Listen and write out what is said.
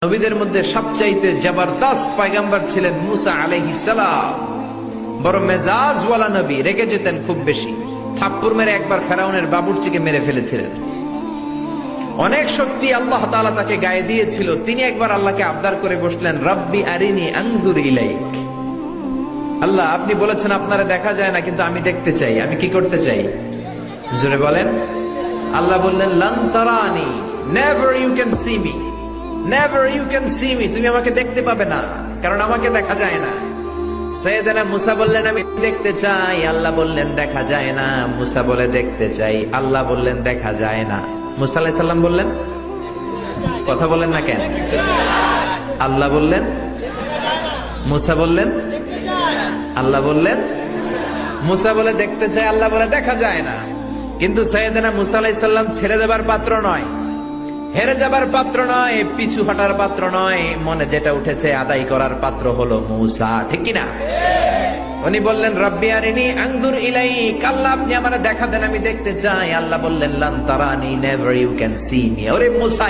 নবীদের মধ্যে সবচাইতে জবরদস্ত পয়গম্বর ছিলেন মুসা আলাইহিস সালাম। বড় মেজাজওয়ালা নবী, রেগে যেতেন খুব বেশি। থাপ্পড় মেরে একবার ফেরাউনের বাবুর্চিকে মেরে ফেলেছিলেন। অনেক শক্তি আল্লাহ তাআলা তাকে গায়ে দিয়েছিল। তিনি একবার আল্লাহকে আবদার করে বসলেন, রব্বি আরিনি আনজুর ইলাইক। আল্লাহ, আপনি বলেছেন আপনারা দেখা যায় না, কিন্তু আমি দেখতে চাই। আমি কি করতে চাই? জোরে বলেন। আল্লাহ বললেন, লান তারানি, never you can see me, never you can see me. তুমি আমাকে দেখতে পাবে না, কারণ আমাকে দেখা যায় না। সাইয়েদনা মুসা বললেন, আমি দেখতে চাই। আল্লাহ বললেন, দেখা যায় না। মুসা বলে, দেখতে চাই। আল্লাহ বললেন, দেখা যায় না। মুসা আলাইহিস সালাম বললেন, কথা বলেন না কেন? আল্লাহ বললেন, মুসা বললেন, আল্লাহ বললেন। মুসা বলে দেখতে চায়, আল্লাহ বলে দেখা যায় না। কিন্তু সাইয়েদনা মুসা আলাইহিস সালাম ছেড়ে দেবার পাত্র নয়, হেরে যাবার পাত্র নয়, পিছু হটার পাত্র নয়। মনে যেটা উঠেছে আদায় করার পাত্র হলো মুসা, ঠিক কিনা? উনি বললেন, রব্বি আরিনি আনজুর ইলাইক। আল্লাহ, আপনি আমারে দেখা দেন, আমি দেখতে চাই। আল্লাহ বললেন, লান তারানি, never you can see me. ওরে মুসা,